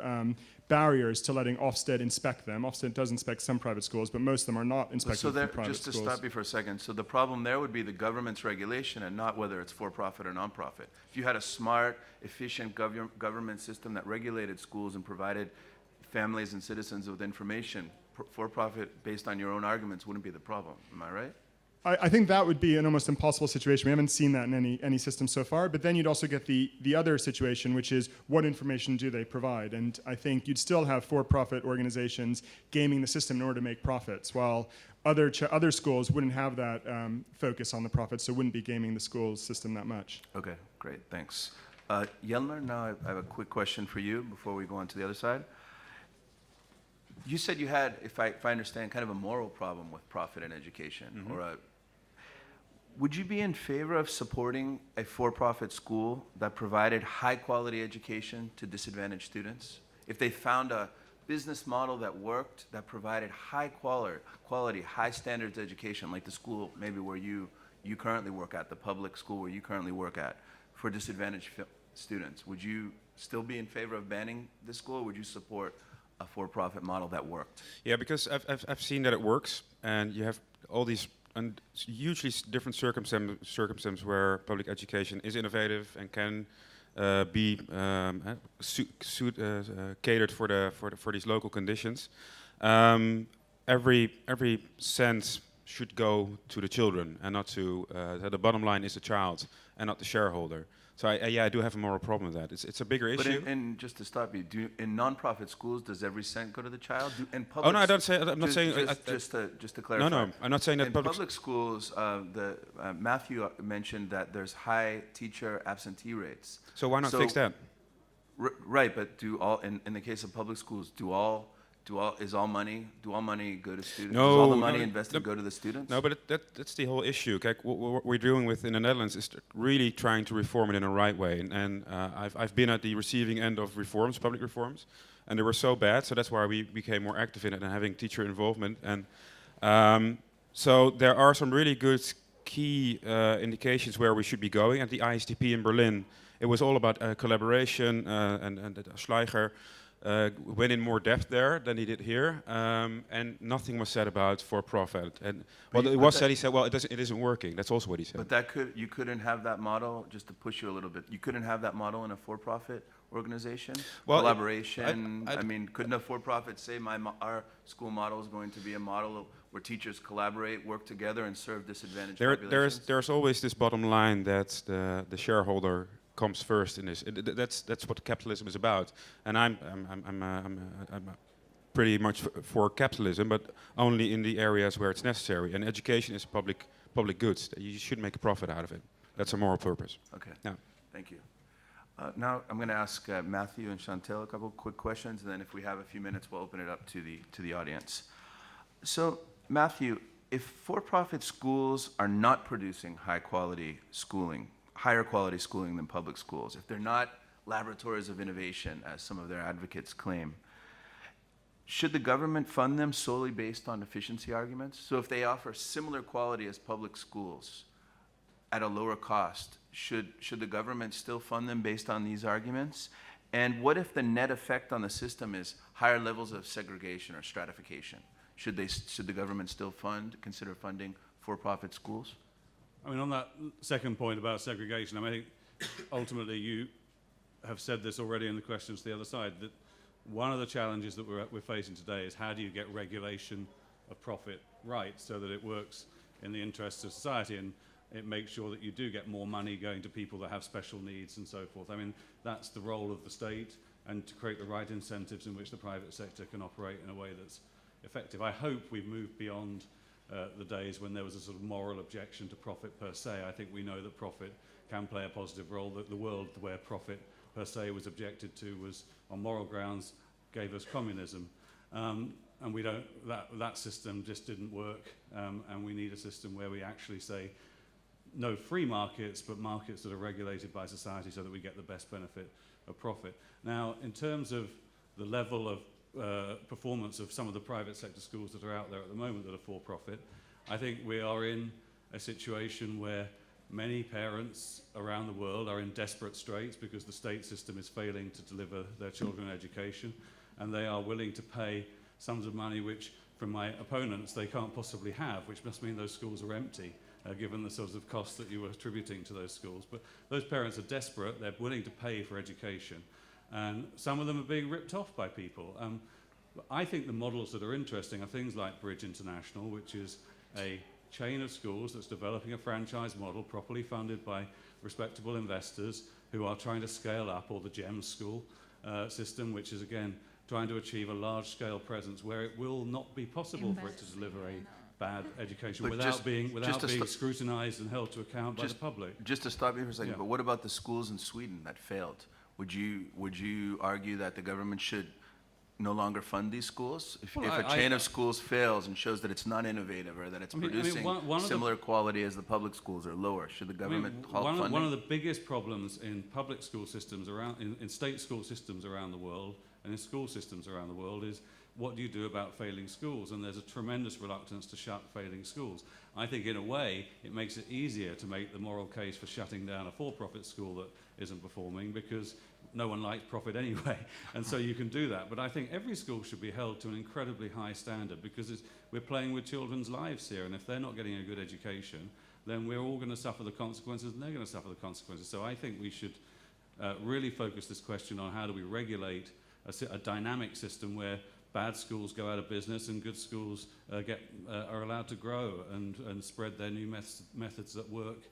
barriers to letting Ofsted inspect them. Ofsted does inspect some private schools, but most of them are not inspected for private schools. Just to stop you for a second, so the problem there would be the government's regulation and not whether it's for-profit or non-profit. If you had a smart, efficient government system that regulated schools and provided families and citizens with information, for-profit based on your own arguments wouldn't be the problem. Am I right? I think that would be an almost impossible situation. We haven't seen that in any system so far. But then you'd also get the other situation, which is what information do they provide? And I think you'd still have for-profit organizations gaming the system in order to make profits, while other schools wouldn't have that focus on the profits, so wouldn't be gaming the school system that much. Okay, great, thanks. Jelmer, now I have a quick question for you before we go on to the other side. You said you had, if I understand, kind of a moral problem with profit in education, would you be in favor of supporting a for-profit school that provided high-quality education to disadvantaged students? If they found a business model that worked, that provided high quality, high standards education, like the school maybe where you currently work at, the public school where you currently work at, for disadvantaged students, would you still be in favor of banning this school, or would you support a for-profit model that worked? Yeah, because I've seen that it works, and you have all these hugely different circumstances where public education is innovative and can be catered for these local conditions. Every cent should go to the children and not to the bottom line is the child and not the shareholder. So I do have a moral problem with that. It's a bigger issue. And just to stop you, in nonprofit schools, does every cent go to the child? In public, Oh no, I don't say. I'm not saying. Just to clarify. No, I'm not saying that in public schools, Matthew mentioned that there's high teacher absentee rates. So why not fix that? Right, but do all in the case of public schools, do all money go to students? No, does all the money invested go to the students? No, but that's the whole issue. Kijk, what we're doing in the Netherlands is really trying to reform it in a right way. And I've been at the receiving end of reforms, public reforms, and they were so bad. So that's why we became more active in it and having teacher involvement. And so there are some really good key indications where we should be going. At the ISTP in Berlin, it was all about collaboration, and Schleicher went in more depth there than he did here, and nothing was said about for-profit. And what it was said, he said, well, it isn't working. That's also what he said. But you couldn't have that model, just to push you a little bit, you couldn't have that model in a for-profit organization? Well, collaboration, I mean, couldn't a for-profit say our school model is going to be a model where teachers collaborate, work together, and serve disadvantaged populations? There's always this bottom line that the shareholder comes first in this. That's what capitalism is about, and I'm pretty much for capitalism, but only in the areas where it's necessary. And education is public goods. You should make a profit out of it. That's a moral purpose. Okay. Yeah. Thank you. Now I'm going to ask Matthew and Shauntel a couple quick questions, and then if we have a few minutes, we'll open it up to the audience. So, Matthew, if for-profit schools are not producing higher quality schooling than public schools, if they're not laboratories of innovation, as some of their advocates claim, should the government fund them solely based on efficiency arguments? So if they offer similar quality as public schools at a lower cost, should the government still fund them based on these arguments? And what if the net effect on the system is higher levels of segregation or stratification? Should the government still consider funding for-profit schools? I mean, on that second point about segregation, I think ultimately you have said this already in the questions to the other side, that one of the challenges that we're facing today is how do you get regulation of profit right so that it works in the interests of society and it makes sure that you do get more money going to people that have special needs and so forth. I mean, that's the role of the state, and to create the right incentives in which the private sector can operate in a way that's effective. I hope we've moved beyond the days when there was a sort of moral objection to profit per se. I think we know that profit can play a positive role. That the world where profit per se was objected to was on moral grounds, gave us communism. And we don't, that system just didn't work. And we need a system where we actually say, no free markets, but markets that are regulated by society so that we get the best benefit of profit. Now, in terms of the level of performance of some of the private sector schools that are out there at the moment that are for profit, I think we are in a situation where many parents around the world are in desperate straits because the state system is failing to deliver their children education, and they are willing to pay sums of money which, from my opponents, they can't possibly have, which must mean those schools are empty, given the sorts of costs that you were attributing to those schools. But those parents are desperate, they're willing to pay for education. And some of them are being ripped off by people. I think the models that are interesting are things like Bridge International, which is a chain of schools that's developing a franchise model properly funded by respectable investors who are trying to scale up, or the GEMS school system, which is, again, trying to achieve a large-scale presence where it will not be possible for it to deliver bad education But without being just to scrutinized and held to account by the public. Just to stop you for a second, Yeah. but what about the schools in Sweden that failed? Would you argue that the government should no longer fund these schools? If a chain of schools fails and shows that it's not innovative or that it's producing similar quality as the public schools or lower, should the government halt funding? One of the biggest problems in public school systems in state school systems around the world and in school systems around the world is what do you do about failing schools? And there's a tremendous reluctance to shut failing schools. I think in a way it makes it easier to make the moral case for shutting down a for-profit school that isn't performing because no one likes profit anyway, and so you can do that. But I think every school should be held to an incredibly high standard because we're playing with children's lives here, and if they're not getting a good education, then we're all going to suffer the consequences, and they're going to suffer the consequences. So I think we should really focus this question on how do we regulate a dynamic system where bad schools go out of business and good schools are allowed to grow and spread their new methods that work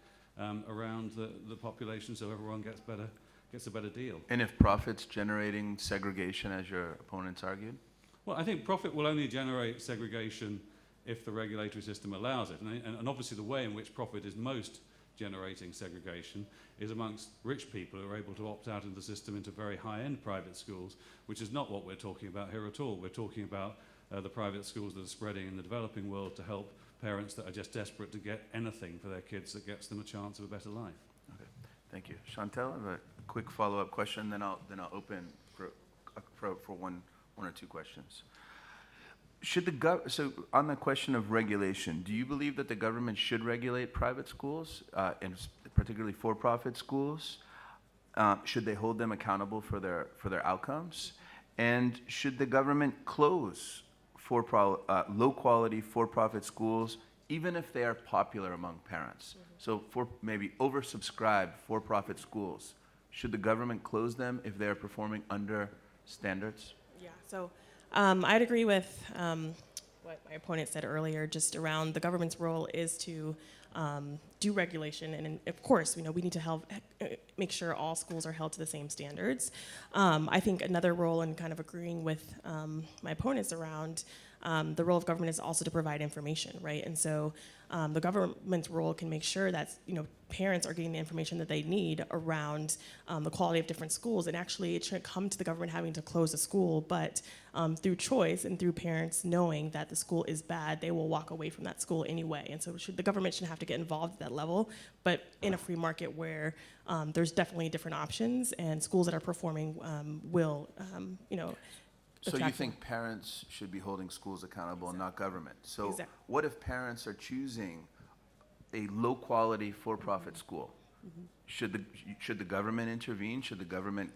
around the population so everyone gets a better deal. And if profit's generating segregation, as your opponents argued? Well, I think profit will only generate segregation if the regulatory system allows it. And obviously the way in which profit is most generating segregation is amongst rich people who are able to opt out of the system into very high-end private schools, which is not what we're talking about here at all. We're talking about the private schools that are spreading in the developing world to help parents that are just desperate to get anything for their kids that gets them a chance of a better life. Okay, thank you. Shauntel, I have a quick follow-up question, then I'll open for one or two questions. So on the question of regulation, do you believe that the government should regulate private schools, and particularly for-profit schools? Should they hold them accountable for their outcomes? And should the government close low-quality for-profit schools, even if they are popular among parents? Mm-hmm. So for maybe oversubscribed for-profit schools, should the government close them if they're performing under standards? Yeah, so I'd agree with what my opponent said earlier, just around the government's role is to do regulation, and of course, we need to make sure all schools are held to the same standards. I think another role in kind of agreeing with my opponents around the role of government is also to provide information, right? And so the government's role can make sure that parents are getting the information that they need around the quality of different schools. And actually, it shouldn't come to the government having to close a school, but through choice and through parents knowing that the school is bad, they will walk away from that school anyway. And so the government shouldn't have to get involved at that level, but in a free market where there's definitely different options, and schools that are performing will, So you think parents should be holding schools accountable and not government? So Exactly. What if parents are choosing a low-quality for-profit school? Mm-hmm. Should the government intervene? Should the government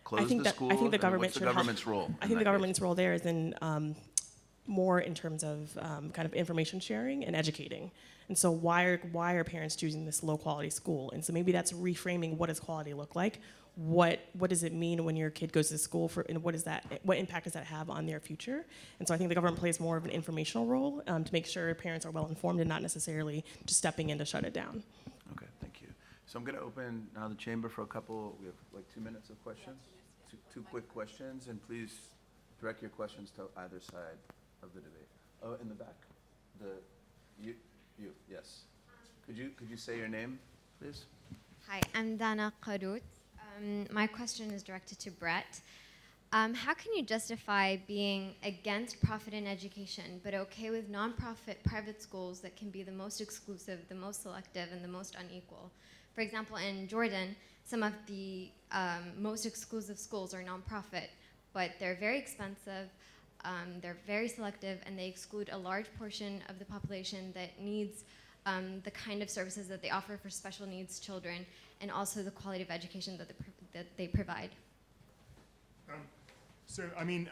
close the school? I think the government what's the government's role? I think the government's role there is in more in terms of kind of information sharing and educating. And so why are parents choosing this low-quality school? And so maybe that's reframing what does quality look like. What does it mean when your kid goes to school and what impact does that have on their future? And so I think the government plays more of an informational role to make sure parents are well informed and not necessarily just stepping in to shut it down. Okay, thank you. So I'm going to open now the chamber for a couple. We have like 2 minutes of questions. Two quick questions, and please direct your questions to either side of the debate. Oh, in the back. You, yes. Could you say your name, please? Hi, I'm Dana Qarut. My question is directed to Brett. How can you justify being against profit in education, but okay with nonprofit private schools that can be the most exclusive, the most selective, and the most unequal? For example, in Jordan, some of the most exclusive schools are nonprofit, but they're very expensive, they're very selective, and they exclude a large portion of the population that needs the kind of services that they offer for special needs children, and also the quality of education that they provide. So,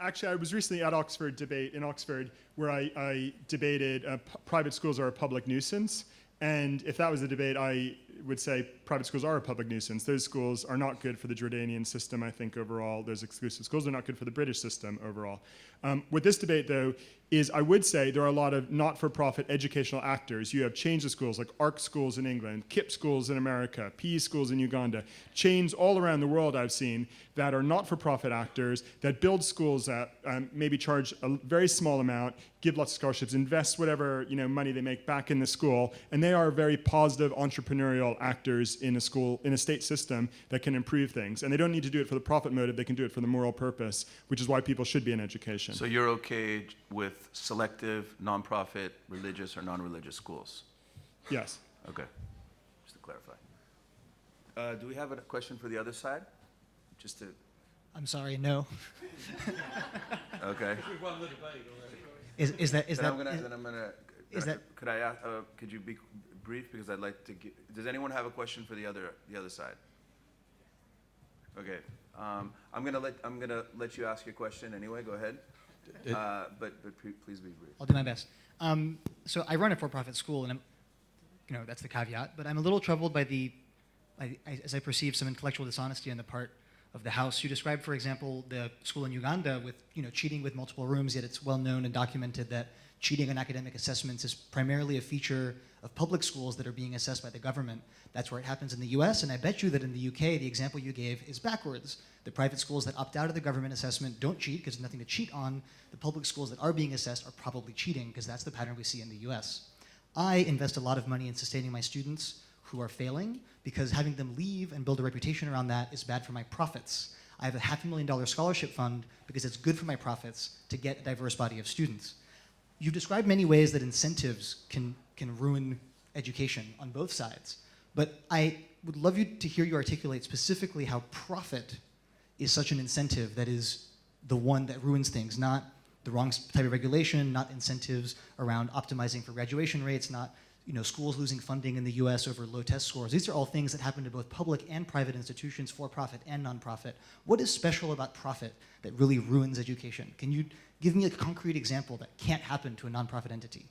actually, I was recently at Oxford debate in Oxford where I debated private schools are a public nuisance. And if that was the debate, would say private schools are a public nuisance. Those schools are not good for the Jordanian system, I think, overall. Those exclusive schools are not good for the British system overall. With this debate, though, is I would say there are a lot of not-for-profit educational actors. You have chains of schools like ARC schools in England, KIPP schools in America, PE schools in Uganda, chains all around the world I've seen that are not-for-profit actors that build schools that maybe charge a very small amount, give lots of scholarships, invest whatever money they make back in the school, and they are very positive entrepreneurial actors in a school, in a state system that can improve things. And they don't need to do it for the profit motive, they can do it for the moral purpose, which is why people should be in education. So you're okay with selective, nonprofit, religious or non-religious schools? Yes. Okay, just to clarify. Do we have a question for the other side? Just to, I'm sorry, no. okay. We've won the debate already. Is that could I ask, could you be brief, because I'd like to does anyone have a question for the other side? Okay, I'm gonna let you ask your question anyway, go ahead. But please be brief. I'll do my best. So I run a for-profit school, and that's the caveat. But I'm a little troubled by as I perceive some intellectual dishonesty on the part of the House. You described, for example, the school in Uganda with cheating with multiple rooms. Yet it's well known and documented that cheating on academic assessments is primarily a feature of public schools that are being assessed by the government. That's where it happens in the US, and I bet you that in the UK, the example you gave is backwards. The private schools that opt out of the government assessment don't cheat because there's nothing to cheat on. The public schools that are being assessed are probably cheating because that's the pattern we see in the US. I invest a lot of money in sustaining my students who are failing because having them leave and build a reputation around that is bad for my profits. I have a $500,000 scholarship fund because it's good for my profits to get a diverse body of students. You've described many ways that incentives can ruin education on both sides. But I would love you to hear you articulate specifically how profit is such an incentive that is the one that ruins things, not the wrong type of regulation, not incentives around optimizing for graduation rates, not schools losing funding in the US over low test scores. These are all things that happen to both public and private institutions, for-profit and non-profit. What is special about profit that really ruins education? Can you give me a concrete example that can't happen to a non-profit entity?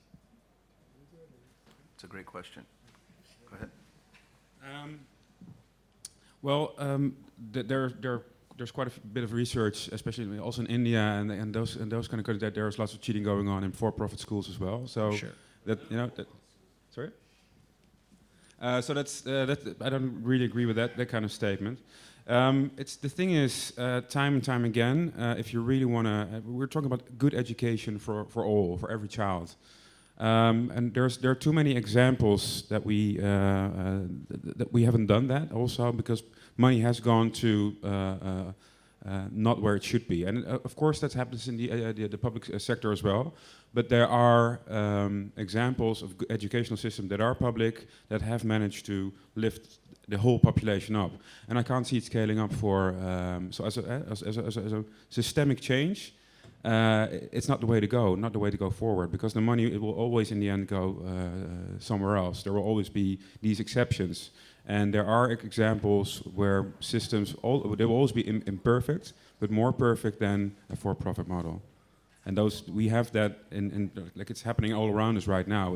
It's a great question. Go ahead. There's quite a bit of research, especially also in India and those kind of countries, that there's lots of cheating going on in for-profit schools as well. So sure. Sorry. So that I don't really agree with that kind of statement. The thing is, time and time again, if you really want to, we're talking about good education for all, for every child. And there are too many examples that we haven't done that also because money has gone to not where it should be. And of course that happens in the public sector as well. But there are examples of educational systems that are public that have managed to lift the whole population up. And I can't see it scaling up for, so as a systemic change, it's not the way to go, not the way to go forward, because the money, it will always in the end go somewhere else. There will always be these exceptions. And there are examples where systems, they will always be imperfect, but more perfect than a for-profit model. And we have that like it's happening all around us right now,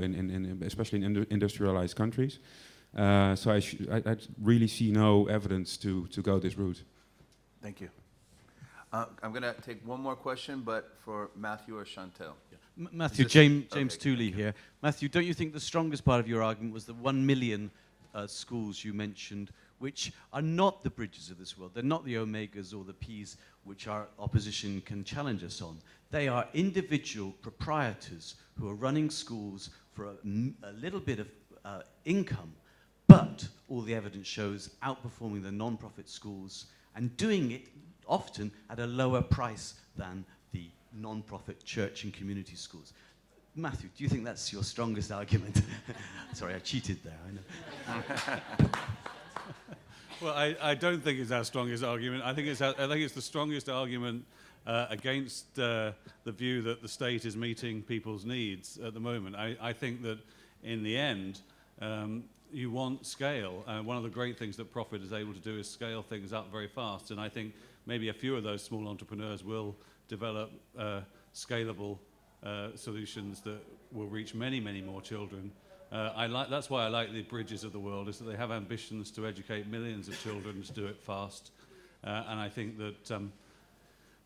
especially in industrialized countries. So I really see no evidence to go this route. Thank you. I'm going to take one more question, but for Matthew or Shauntel. Yeah. Matthew, James Tooley here. Matthew, don't you think the strongest part of your argument was the 1 million schools you mentioned, which are not the bridges of this world? They're not the Omegas or the Ps which our opposition can challenge us on. They are individual proprietors who are running schools for a little bit of income, but all the evidence shows outperforming the non-profit schools and doing it often at a lower price than the non-profit church and community schools. Matthew, do you think that's your strongest argument? Sorry, I cheated there, I know. Well, I don't think it's our strongest argument. I think it's the strongest argument against the view that the state is meeting people's needs at the moment. I think that in the end, you want scale. One of the great things that profit is able to do is scale things up very fast. And I think maybe a few of those small entrepreneurs will develop scalable solutions that will reach many, many more children That's why I like the Bridges of the world, is that they have ambitions to educate millions of children, to do it fast. And I think that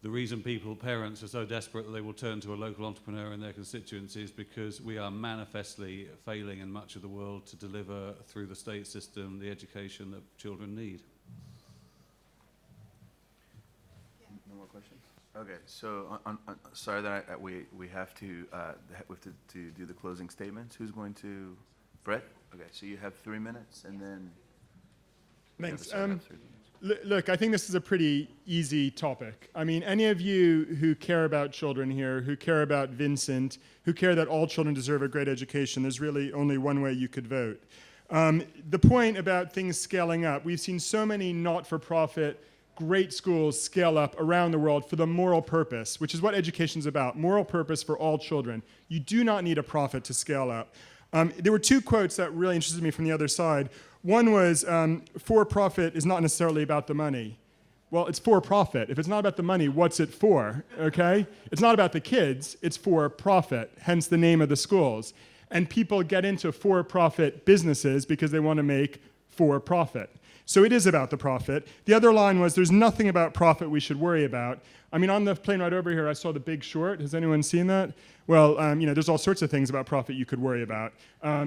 the reason parents are so desperate that they will turn to a local entrepreneur in their constituency is because we are manifestly failing in much of the world to deliver through the state system the education that children need. No more questions? Okay, so sorry that we have to do the closing statements. Who's going to? Brett? Okay, so you have 3 minutes, and then. Thanks. The other side have 3 minutes. Look, I think this is a pretty easy topic. I mean, any of you who care about children here, who care about Vincent, who care that all children deserve a great education, there's really only one way you could vote. The point about things scaling up, we've seen so many not-for-profit great schools scale up around the world for the moral purpose, which is what education's about, moral purpose for all children. You do not need a profit to scale up. There were 2 quotes that really interested me from the other side. One was, for-profit is not necessarily about the money. Well, it's for-profit. If it's not about the money, what's it for, okay? It's not about the kids, it's for-profit, hence the name of the schools. And people get into for-profit businesses because they want to make for-profit. So it is about the profit. The other line was, there's nothing about profit we should worry about. I mean, on the plane right over here, I saw The Big Short. Has anyone seen that? Well, there's all sorts of things about profit you could worry about.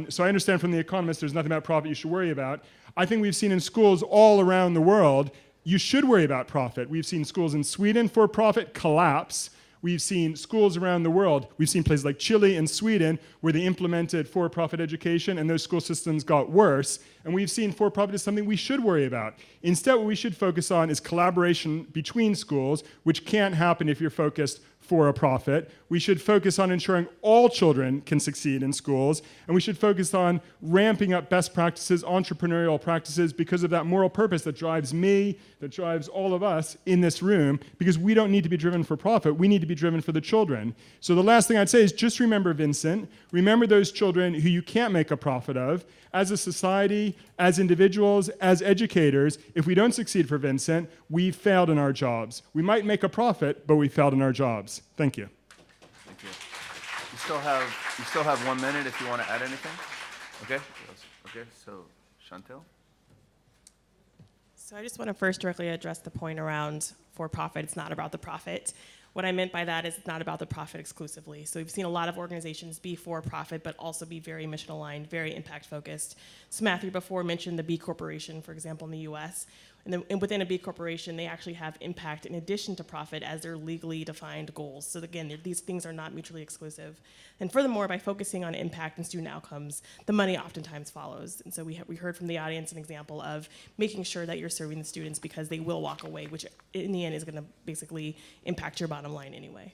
So I understand from The Economist there's nothing about profit you should worry about. I think we've seen in schools all around the world, you should worry about profit. We've seen schools in Sweden for profit collapse. We've seen schools around the world. We've seen places like Chile and Sweden where they implemented for-profit education and those school systems got worse. And we've seen for-profit as something we should worry about. Instead, what we should focus on is collaboration between schools, which can't happen if you're focused for a profit. We should focus on ensuring all children can succeed in schools, and we should focus on ramping up best practices, entrepreneurial practices, because of that moral purpose that drives me, that drives all of us in this room, because we don't need to be driven for profit, we need to be driven for the children. So the last thing I'd say is just remember Vincent, remember those children who you can't make a profit of. As a society, as individuals, as educators, if we don't succeed for Vincent, we've failed in our jobs. We might make a profit, but we failed in our jobs. Thank you. Thank you. You still have 1 minute if you want to add anything. Okay. Okay. So, Shauntel. So I just want to first directly address the point around for-profit. It's not about the profit. What I meant by that is it's not about the profit exclusively. So we've seen a lot of organizations be for-profit, but also be very mission-aligned, very impact-focused. So Matthew before mentioned the B Corporation, for example, in the US. And within a B Corporation, they actually have impact in addition to profit as their legally defined goals. So again, these things are not mutually exclusive. And furthermore, by focusing on impact and student outcomes, the money oftentimes follows. And so we heard from the audience an example of making sure that you're serving the students because they will walk away, which in the end is going to basically impact your bottom line anyway.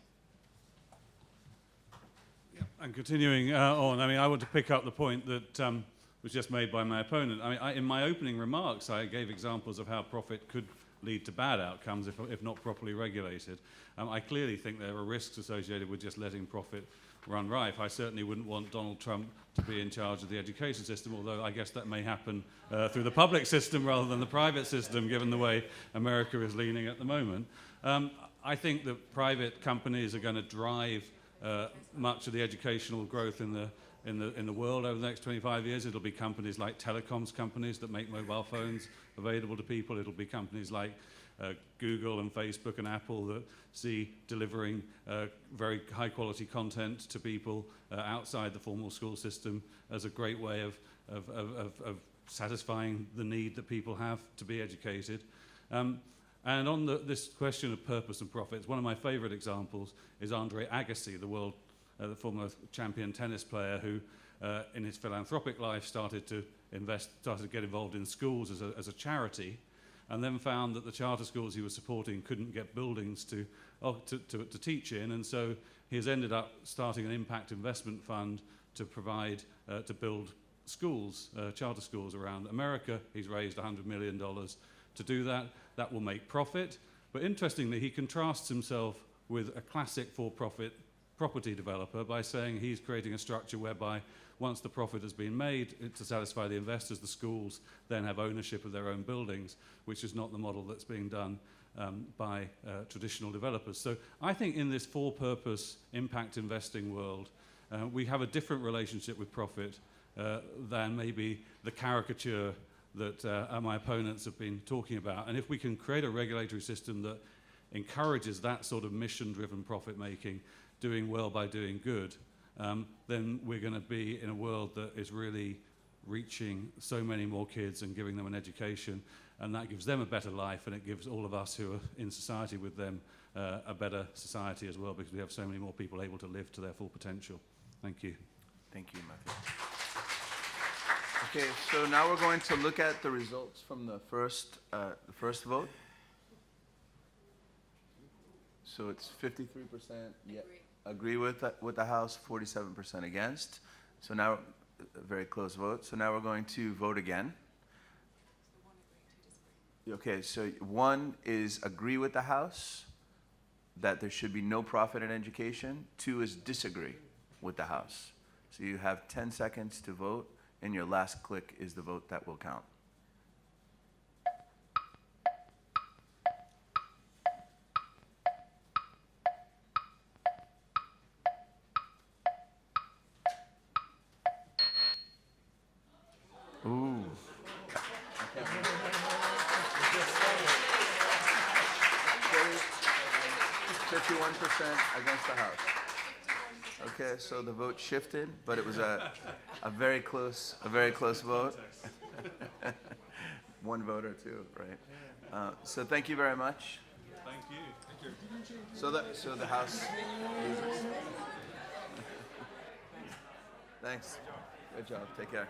And continuing on, I want to pick up the point that was just made by my opponent. In my opening remarks, I gave examples of how profit could lead to bad outcomes if not properly regulated. I clearly think there are risks associated with just letting profit run rife. I certainly wouldn't want Donald Trump to be in charge of the education system, although I guess that may happen through the public system rather than the private system, given the way America is leaning at the moment. I think that private companies are going to drive much of the educational growth in the world over the next 25 years. It'll be companies like telecoms companies that make mobile phones available to people. It'll be companies like Google and Facebook and Apple that see delivering very high quality content to people outside the formal school system as a great way of satisfying the need that people have to be educated. And on this question of purpose and profits, one of my favorite examples is Andre Agassi, the former champion tennis player who, in his philanthropic life, started to get involved in schools as a charity, and then found that the charter schools he was supporting couldn't get buildings to teach in, and so he has ended up starting an impact investment fund to provide to build schools, charter schools around America. He's raised $100 million to do that. That will make profit, but interestingly, he contrasts himself with a classic for-profit property developer by saying he's creating a structure whereby once the profit has been made to satisfy the investors, the schools then have ownership of their own buildings, which is not the model that's being done by traditional developers. So I think in this for-purpose impact investing world, we have a different relationship with profit than maybe the caricature that my opponents have been talking about. And if we can create a regulatory system that encourages that sort of mission-driven profit-making, doing well by doing good, then we're going to be in a world that is really reaching so many more kids and giving them an education, and that gives them a better life, and it gives all of us who are in society with them a better society as well, because we have so many more people able to live to their full potential. Thank you. Thank you, Matthew. Okay, so now we're going to look at the results from the first vote. So it's 53% agree with the House, 47% against. So now, a very close vote. So now we're going to vote again. Okay, so one is agree with the House that there should be no profit in education. Two is disagree with the House. So you have 10 seconds to vote, and your last click is the vote that will count. Ooh. 51% against the House. Okay, so the vote shifted, but it was a very close vote. One vote or two, right? So thank you very much. Thank you. So the House loses. Thanks. Good job. Take care.